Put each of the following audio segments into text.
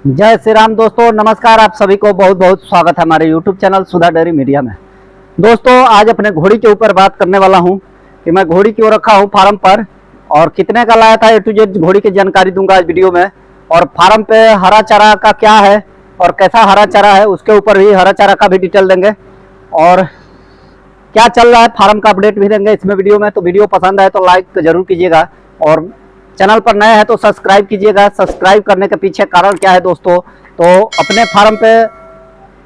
जय श्री राम दोस्तों, नमस्कार। आप सभी को बहुत बहुत स्वागत है हमारे YouTube चैनल सुधा डेयरी मीडिया में। दोस्तों, आज अपने घोड़ी के ऊपर बात करने वाला हूं कि मैं घोड़ी क्यों रखा हूं फार्म पर और कितने का लाया था। ए टू जेड घोड़ी की जानकारी दूंगा आज वीडियो में। और फार्म पे हरा चारा का क्या है और कैसा हरा चारा है, उसके ऊपर भी हरा चारा का भी डिटेल देंगे और क्या चल रहा है फार्म का अपडेट भी देंगे इसमें वीडियो में। तो वीडियो पसंद आए तो लाइक जरूर कीजिएगा और चैनल पर नए हैं तो सब्सक्राइब कीजिएगा। सब्सक्राइब करने के पीछे कारण क्या है दोस्तों, तो अपने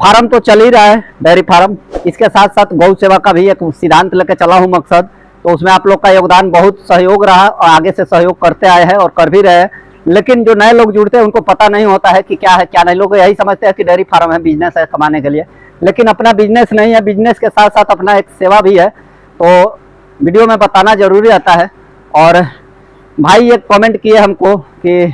फार्म तो चल ही रहा है डेयरी फार्म, इसके साथ साथ गौ सेवा का भी एक सिद्धांत लेकर चला हूँ मकसद। तो उसमें आप लोग का योगदान बहुत सहयोग रहा और आगे से सहयोग करते आए हैं और कर भी रहे हैं। लेकिन जो नए लोग जुड़ते हैं उनको पता नहीं होता है कि क्या है क्या नहीं। लोग यही समझते हैं कि डेयरी फार्म है, बिजनेस है कमाने के लिए, लेकिन अपना बिजनेस नहीं है। बिजनेस के साथ साथ अपना एक सेवा भी है, तो वीडियो में बताना जरूरी रहता है। और भाई एक कमेंट किए हमको कि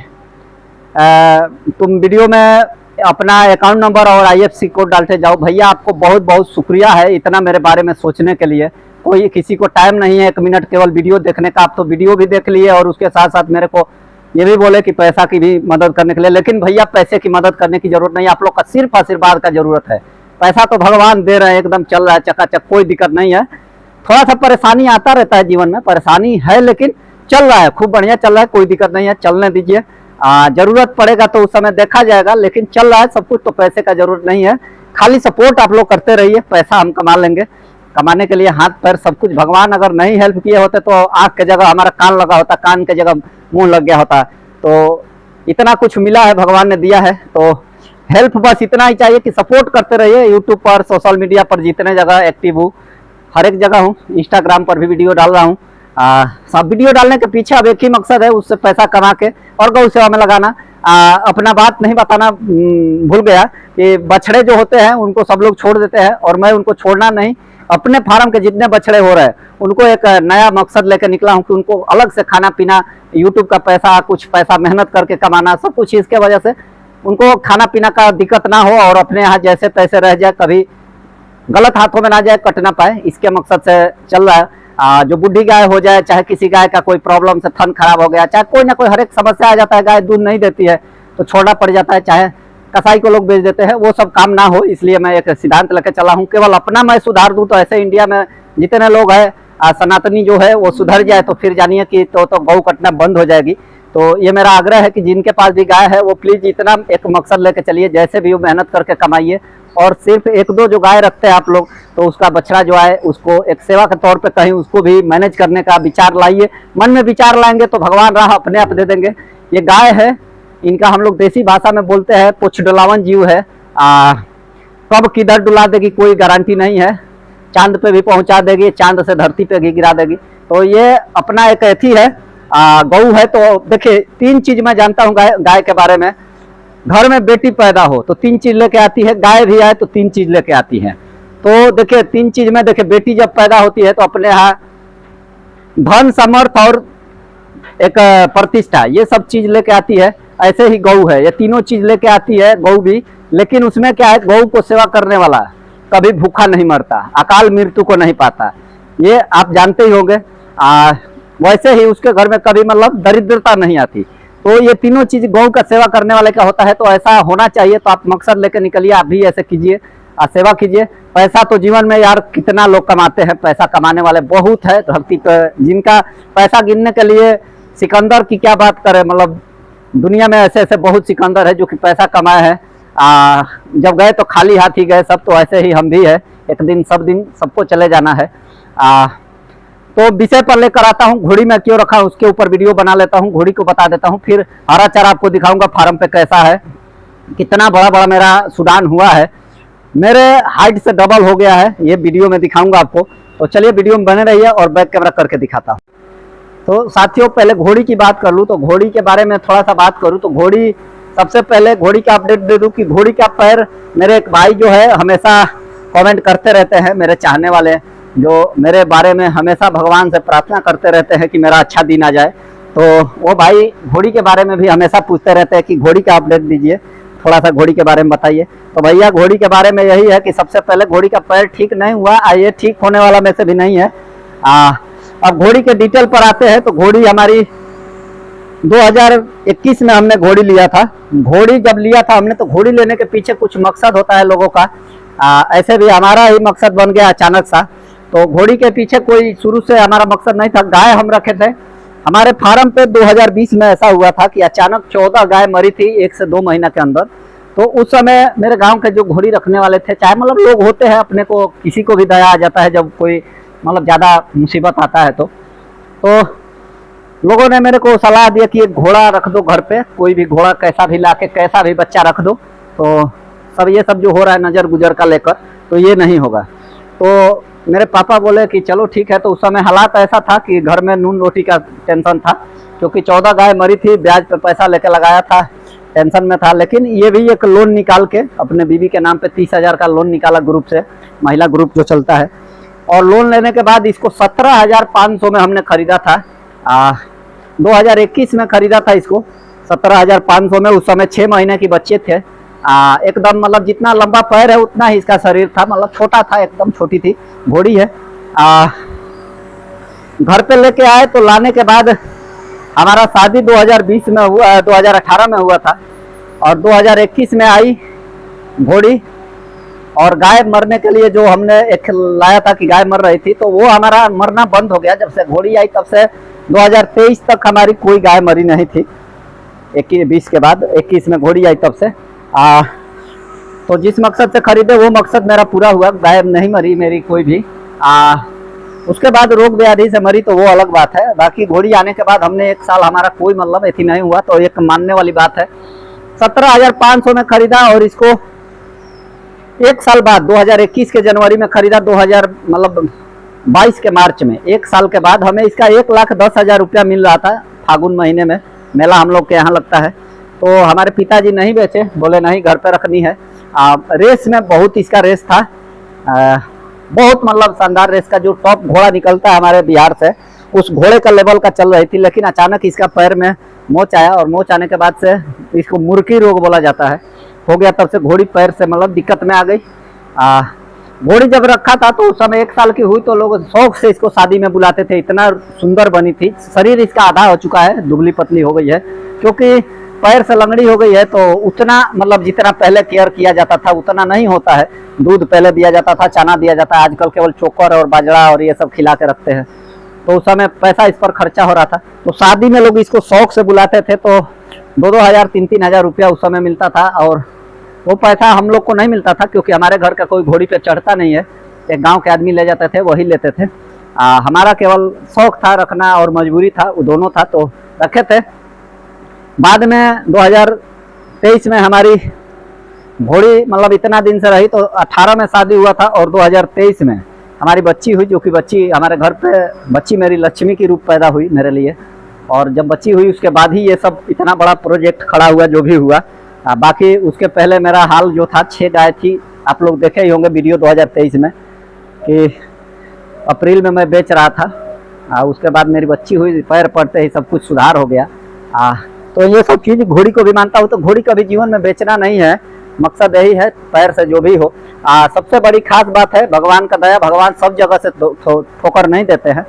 तुम वीडियो में अपना अकाउंट नंबर और IFSC कोड डालते जाओ। भैया आपको बहुत बहुत शुक्रिया है इतना मेरे बारे में सोचने के लिए। कोई किसी को टाइम नहीं है 1 मिनट केवल वीडियो देखने का। आप तो वीडियो भी देख लिए और उसके साथ साथ मेरे को ये भी बोले कि पैसा की भी मदद करने के लिए। लेकिन भैया पैसे की मदद करने की जरूरत नहीं, आप लोग का सिर्फ आशीर्वाद का जरूरत है। पैसा तो भगवान दे रहे हैं, एकदम चल रहा है चकाचक, कोई दिक्कत नहीं है। थोड़ा सा परेशानी आता रहता है जीवन में, परेशानी है लेकिन चल रहा है, खूब बढ़िया चल रहा है, कोई दिक्कत नहीं है, चलने दीजिए। जरूरत पड़ेगा तो उस समय देखा जाएगा, लेकिन चल रहा है सब कुछ, तो पैसे का जरूरत नहीं है। खाली सपोर्ट आप लोग करते रहिए, पैसा हम कमा लेंगे। कमाने के लिए हाथ पैर सब कुछ, भगवान अगर नहीं हेल्प किए होते तो आंख के जगह हमारा कान लगा होता, कान के जगह मुंह लग गया होता। तो इतना कुछ मिला है, भगवान ने दिया है, तो हेल्प बस इतना ही चाहिए कि सपोर्ट करते रहिए। यूट्यूब पर, सोशल मीडिया पर जितने जगह एक्टिव हूँ, हर एक जगह हूँ, इंस्टाग्राम पर भी वीडियो डाल रहा हूँ। सब वीडियो डालने के पीछे अब एक ही मकसद है, उससे पैसा कमा के और गौ सेवा में लगाना। अपना बात नहीं बताना भूल गया कि बछड़े जो होते हैं उनको सब लोग छोड़ देते हैं और मैं उनको छोड़ना नहीं। अपने फार्म के जितने बछड़े हो रहे हैं उनको एक नया मकसद लेकर निकला हूँ कि उनको अलग से खाना पीना, यूट्यूब का पैसा, कुछ पैसा मेहनत करके कमाना, सब कुछ इसके वजह से उनको खाना पीना का दिक्कत ना हो और अपने यहाँ जैसे तैसे रह जाए, कभी गलत हाथों में ना जाए, कट ना पाए, इसके मकसद से चल रहा है। जो बुढ़ी गाय हो जाए, चाहे किसी गाय का कोई प्रॉब्लम से थन खराब हो गया, चाहे कोई ना कोई हर एक समस्या आ जाता है, गाय दूध नहीं देती है तो छोड़ना पड़ जाता है, चाहे कसाई को लोग बेच देते हैं, वो सब काम ना हो इसलिए मैं एक सिद्धांत लेकर चला हूँ। केवल अपना मैं सुधार दूँ तो ऐसे इंडिया में जितने लोग हैं सनातनी जो है वो सुधर जाए तो फिर जानिए कि तो गौ कटना बंद हो जाएगी। तो ये मेरा आग्रह है कि जिनके पास भी गाय है वो प्लीज इतना एक मकसद लेकर चलिए, जैसे भी वो मेहनत करके कमाइए। और सिर्फ 1-2 जो गाय रखते हैं आप लोग, तो उसका बछड़ा जो है उसको एक सेवा के तौर पे कहीं उसको भी मैनेज करने का विचार लाइए। मन में विचार लाएंगे तो भगवान राह अपने आप दे देंगे। ये गाय है, इनका हम लोग देसी भाषा में बोलते हैं पुछ डुलावन जीव है। कब किधर डुला देगी कोई गारंटी नहीं है, चांद पे भी पहुंचा देगी, चांद से धरती पे भी गिरा देगी। तो ये अपना एक एथी है, गौ है। तो देखिए 3 चीज मैं जानता हूँ गाय के बारे में। घर में बेटी पैदा हो तो 3 चीज लेके आती है, गाय भी आए तो 3 चीज लेके आती है। तो देखिए 3 चीज में देखिए, बेटी जब पैदा होती है तो अपने यहाँ धन, समर्थ और एक प्रतिष्ठा, ये सब चीज लेके आती है। ऐसे ही गौ है, ये तीनों चीज लेके आती है गौ भी। लेकिन उसमें क्या है, गौ को सेवा करने वाला कभी भूखा नहीं मरता, अकाल मृत्यु को नहीं पाता, ये आप जानते ही होंगे। वैसे ही उसके घर में कभी मतलब दरिद्रता नहीं आती। तो ये तीनों चीज गौ का सेवा करने वाले का होता है, तो ऐसा होना चाहिए। तो आप मकसद लेकर निकलिए, आप भी ऐसे कीजिए, सेवा कीजिए। पैसा तो जीवन में यार कितना लोग कमाते हैं, पैसा कमाने वाले बहुत है धरती पर, जिनका पैसा गिनने के लिए सिकंदर की क्या बात करें, मतलब दुनिया में ऐसे ऐसे बहुत सिकंदर है जो कि पैसा कमाए हैं। जब गए तो खाली हाथ ही गए सब, तो ऐसे ही हम भी है, एक दिन सबको चले जाना है। तो विषय पर लेकर आता हूँ, घोड़ी में क्यों रखा उसके ऊपर वीडियो बना लेता हूँ, घोड़ी को बता देता हूँ, फिर हरा चारा आपको दिखाऊंगा फार्म पे कैसा है, कितना बड़ा बड़ा मेरा सुडान हुआ है, मेरे हाइट से डबल हो गया है, ये वीडियो में दिखाऊंगा आपको। तो चलिए वीडियो में बने रहिए और बैक कैमरा करके दिखाता हूँ। तो साथियों पहले घोड़ी की बात कर लूँ, तो घोड़ी के बारे में थोड़ा सा बात करूँ तो घोड़ी, सबसे पहले घोड़ी का अपडेट दे दूँ कि घोड़ी का पैर, मेरे एक भाई जो है हमेशा कमेंट करते रहते हैं, मेरे चाहने वाले जो मेरे बारे में हमेशा भगवान से प्रार्थना करते रहते हैं कि मेरा अच्छा दिन आ जाए, तो वो भाई घोड़ी के बारे में भी हमेशा पूछते रहते हैं कि घोड़ी का अपडेट दीजिए, थोड़ा सा घोड़ी के बारे में बताइए। तो भैया घोड़ी के बारे में यही है कि सबसे पहले घोड़ी का पैर ठीक नहीं हुआ, ये ठीक होने वाला में से भी नहीं है। अब घोड़ी के डिटेल पर आते हैं। तो घोड़ी हमारी 2021 में हमने घोड़ी लिया था। घोड़ी जब लिया था हमने तो घोड़ी लेने के पीछे कुछ मकसद होता है लोगों का। ऐसे भी हमारा ही मकसद बन गया अचानक सा। तो घोड़ी के पीछे कोई शुरू से हमारा मकसद नहीं था। गाय हम रखे थे हमारे फार्म पे। 2020 में ऐसा हुआ था कि अचानक 14 गाय मरी थी 1 से 2 महीना के अंदर। तो उस समय मेरे गांव के जो घोड़ी रखने वाले थे, चाहे मतलब लोग होते हैं, अपने को किसी को भी दया आ जाता है जब कोई मतलब ज़्यादा मुसीबत आता है। तो लोगों ने मेरे को सलाह दिया कि एक घोड़ा रख दो घर पे, कोई भी घोड़ा कैसा भी लाके कैसा भी बच्चा रख दो। तो सब ये सब जो हो रहा है नज़र गुजर का लेकर, तो ये नहीं होगा। तो मेरे पापा बोले कि चलो ठीक है। तो उस समय हालात ऐसा था कि घर में नून रोटी का टेंशन था, क्योंकि 14 गाय मरी थी, ब्याज पे पैसा लेके लगाया था, टेंशन में था। लेकिन ये भी एक लोन निकाल के अपने बीवी के नाम पे 30,000 का लोन निकाला ग्रुप से, महिला ग्रुप जो चलता है। और लोन लेने के बाद इसको 17,500 में हमने खरीदा था। 2021 में खरीदा था इसको 17,500 में। उस समय 6 महीने की बच्चे थे। एकदम मतलब जितना लंबा पैर है उतना ही इसका शरीर था, मतलब छोटा था, एकदम छोटी थी घोड़ी है। घर पे लेके आए तो लाने के बाद हमारा शादी 2020 में हुआ, 2018 में हुआ था। और 2021 में आई घोड़ी। और गाय मरने के लिए जो हमने एक लाया था कि गाय मर रही थी, तो वो हमारा मरना बंद हो गया। जब से घोड़ी आई तब से 2023 तक हमारी कोई गाय मरी नहीं थी। 20 के बाद 21 में घोड़ी आई तब से। तो जिस मकसद से खरीदे वो मकसद मेरा पूरा हुआ, गाय नहीं मरी मेरी कोई भी। उसके बाद रोग व्याधि से मरी तो वो अलग बात है। बाकी घोड़ी आने के बाद हमने 1 साल हमारा कोई मतलब ऐसी नहीं हुआ, तो एक मानने वाली बात है। 17,500 में खरीदा और इसको 1 साल बाद 2021 के जनवरी में खरीदा, 2022 के मार्च में। 1 साल के बाद हमें इसका 1,10,000 रुपया मिल रहा था। फागुन महीने में मेला हम लोग के यहाँ लगता है। तो हमारे पिताजी नहीं बेचे, बोले नहीं घर पे रखनी है। रेस में बहुत इसका रेस था, बहुत मतलब शानदार रेस का। जो टॉप घोड़ा निकलता है हमारे बिहार से, उस घोड़े का लेवल का चल रही थी। लेकिन अचानक इसका पैर में मोच आया, और मोच आने के बाद से इसको मुर्की रोग बोला जाता है, हो गया। तब से घोड़ी पैर से मतलब दिक्कत में आ गई। घोड़ी जब रखा था तो उस समय 1 साल की हुई तो लोग शौक से इसको शादी में बुलाते थे। इतना सुंदर बनी थी, शरीर इसका आधा हो चुका है, दुबली पतली हो गई है, क्योंकि पैर से लंगड़ी हो गई है। तो उतना मतलब जितना पहले केयर किया जाता था उतना नहीं होता है। दूध पहले दिया जाता था, चना दिया जाता है, आजकल केवल चोकर और बाजरा और ये सब खिला के रखते हैं। तो उस समय पैसा इस पर खर्चा हो रहा था। तो शादी में लोग इसको शौक से बुलाते थे, तो 2-2 हज़ार 3-3 हज़ार रुपया उस समय मिलता था। और वो पैसा हम लोग को नहीं मिलता था, क्योंकि हमारे घर का कोई घोड़ी पे चढ़ता नहीं है। एक गांव के आदमी ले जाते थे, वही लेते थे। हमारा केवल शौक था रखना और मजबूरी था, वो दोनों था, तो रखे थे। बाद में 2023 में हमारी घोड़ी मतलब इतना दिन से रही, तो 18 में शादी हुआ था और 2023 में हमारी बच्ची हुई, जो कि बच्ची हमारे घर पे बच्ची मेरी लक्ष्मी की रूप पैदा हुई मेरे लिए। और जब बच्ची हुई उसके बाद ही ये सब इतना बड़ा प्रोजेक्ट खड़ा हुआ जो भी हुआ। बाकी उसके पहले मेरा हाल जो था 6 गाय थी, आप लोग देखे ही होंगे वीडियो 2023 में कि अप्रैल में मैं बेच रहा था। उसके बाद मेरी बच्ची हुई, पैर पड़ते ही सब कुछ सुधार हो गया। तो ये सब चीज़ घोड़ी को भी मानता हूँ। तो घोड़ी कभी जीवन में बेचना नहीं है, मकसद यही है पैर से जो भी हो। सबसे बड़ी खास बात है भगवान का दया, भगवान सब जगह से ठोकर नहीं देते हैं।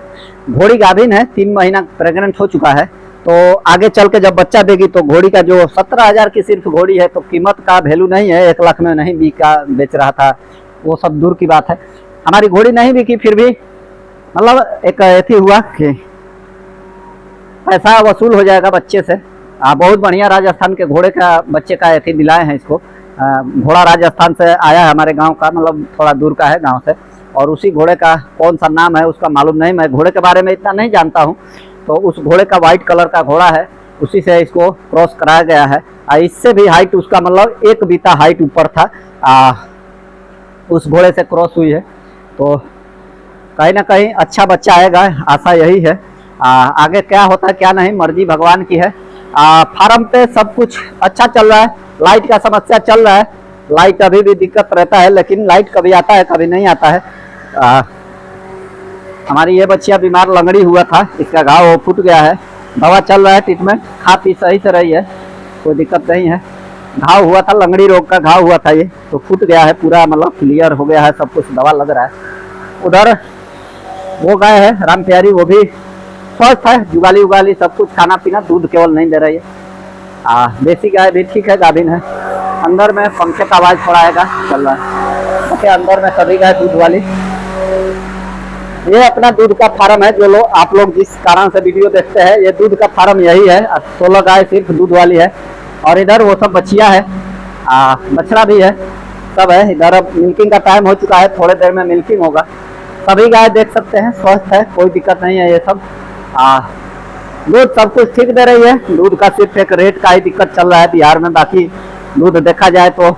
घोड़ी गाभिन है, 3 महीना प्रेग्नेंट हो चुका है। तो आगे चल के जब बच्चा देगी तो घोड़ी का जो 17,000 की सिर्फ घोड़ी है, तो कीमत का वैल्यू नहीं है। 1 लाख में नहीं बिका, बेच रहा था, वो सब दूर की बात है। हमारी घोड़ी नहीं बिकी, फिर भी मतलब एक ऐसी हुआ कि पैसा वसूल हो जाएगा बच्चे से। बहुत बढ़िया राजस्थान के घोड़े का बच्चे का ऐसे दिलाए हैं इसको। घोड़ा राजस्थान से आया है हमारे गांव का, मतलब थोड़ा दूर का है गांव से। और उसी घोड़े का कौन सा नाम है उसका मालूम नहीं, मैं घोड़े के बारे में इतना नहीं जानता हूं। तो उस घोड़े का वाइट कलर का घोड़ा है, उसी से इसको क्रॉस कराया गया है। इससे भी हाइट उसका मतलब 1 बीता हाइट ऊपर था, उस घोड़े से क्रॉस हुई है। तो कहीं ना कहीं अच्छा बच्चा आएगा, आशा यही है। आगे क्या होता है क्या नहीं मर्जी भगवान की है। फार्म पे सब कुछ अच्छा चल रहा है। लाइट का समस्या चल रहा है, लाइट अभी भी दिक्कत रहता है, लेकिन लाइट कभी आता है कभी नहीं आता है। हमारी ये बच्चिया बीमार लंगड़ी हुआ था, इसका घाव फूट गया है, दवा चल रहा है, ट्रीटमेंट खा पी सही से रही है, कोई दिक्कत नहीं है। घाव हुआ था, लंगड़ी रोग का घाव हुआ था, ये तो फूट गया है पूरा, मतलब क्लियर हो गया है सब कुछ, दवा लग रहा है। उधर वो गाय है राम प्यारी, वो भी स्वस्थ है, जुगाली उगाली सब कुछ खाना पीना, दूध केवल नहीं दे रही है। देसी गाय भी ठीक है, गाभिन है। अंदर में पंखे का आवाज थोड़ा आएगा, चल रहा है। ओके, अंदर में सभी गाय दूध वाली। ये अपना दूध का फार्म है, जो लोग आप लोग जिस कारण से वीडियो देखते हैं, ये दूध का फार्म यही है। 16 गाय सिर्फ दूध वाली है, और इधर वो सब बच्चियां है, बछड़ा भी है, सब है। इधर अब मिल्किंग का टाइम हो चुका है, थोड़ी देर में मिल्किंग होगा। सभी गाय देख सकते हैं स्वस्थ है, कोई दिक्कत नहीं है। ये सब दूध सब कुछ ठीक दे रही है। दूध का सिर्फ एक रेट का ही दिक्कत चल रहा है बिहार में, बाकी दूध देखा जाए तो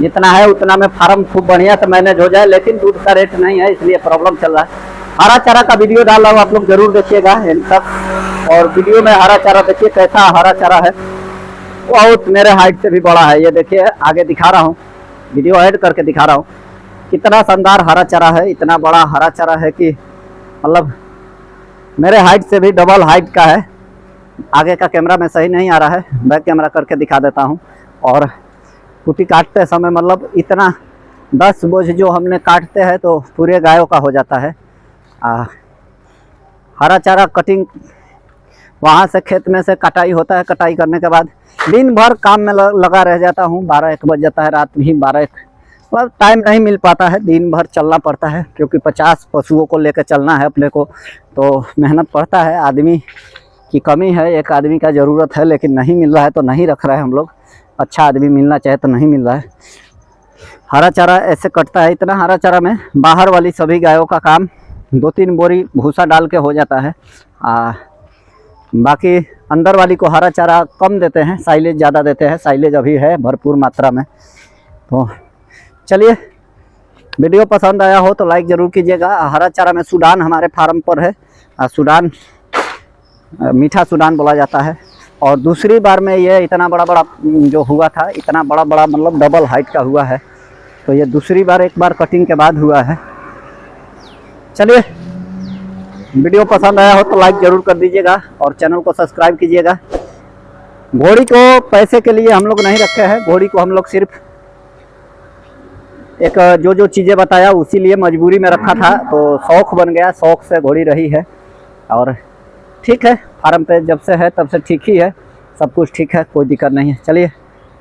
जितना है उतना में फार्म खूब बढ़िया से मैनेज हो जाए, लेकिन दूध का रेट नहीं है, इसलिए प्रॉब्लम चल रहा है। हरा चारा का वीडियो डाल रहा हूँ, आप लोग जरूर देखिएगा एंड तक। और वीडियो में हरा चारा देखिए कैसा हरा चारा है, बहुत मेरे हाइट से भी बड़ा है। ये देखिए आगे दिखा रहा हूँ, वीडियो ऐड करके दिखा रहा हूँ, कितना शानदार हरा चारा है। इतना बड़ा हरा चारा है कि मतलब मेरे हाइट से भी डबल हाइट का है। आगे का कैमरा में सही नहीं आ रहा है, बैक कैमरा करके दिखा देता हूँ। और कुटी काटते समय मतलब इतना 10 बोझ जो हमने काटते हैं तो पूरे गायों का हो जाता है। हरा चारा कटिंग वहाँ से खेत में से कटाई होता है, कटाई करने के बाद दिन भर काम में लगा रह जाता हूँ। 12-1 बज जाता है, रात भी 12-1, मतलब टाइम नहीं मिल पाता है, दिन भर चलना पड़ता है, क्योंकि 50 पशुओं को लेकर चलना है अपने को, तो मेहनत पड़ता है। आदमी की कमी है, एक आदमी का ज़रूरत है, लेकिन नहीं मिल रहा है तो नहीं रख रहे हैं हम लोग। अच्छा आदमी मिलना चाहे तो नहीं मिल रहा है। हरा चारा ऐसे कटता है, इतना हरा चारा में बाहर वाली सभी गायों का काम 2-3 बोरी भूसा डाल के हो जाता है। बाकी अंदर वाली को हरा चारा कम देते हैं, साइलेज ज़्यादा देते हैं। साइलेज अभी है भरपूर मात्रा में। तो चलिए, वीडियो पसंद आया हो तो लाइक ज़रूर कीजिएगा। हरा चारा में सूडान हमारे फार्म पर है, सूडान मीठा सूडान बोला जाता है। और दूसरी बार में ये इतना बड़ा जो हुआ था, इतना बड़ा मतलब डबल हाइट का हुआ है। तो ये दूसरी बार, एक बार कटिंग के बाद हुआ है। चलिए, वीडियो पसंद आया हो तो लाइक ज़रूर कर दीजिएगा और चैनल को सब्सक्राइब कीजिएगा। घोड़ी को पैसे के लिए हम लोग नहीं रखे हैं, घोड़ी को हम लोग सिर्फ एक जो चीज़ें बताया उसी लिए मजबूरी में रखा था, तो शौक़ बन गया, शौक़ से घोड़ी रही है। और ठीक है, फार्म पे जब से है तब से ठीक ही है, सब कुछ ठीक है, कोई दिक्कत नहीं है। चलिए,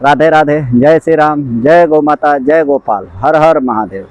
राधे राधे, जय श्री राम, जय गौ माता, जय गोपाल, हर हर महादेव।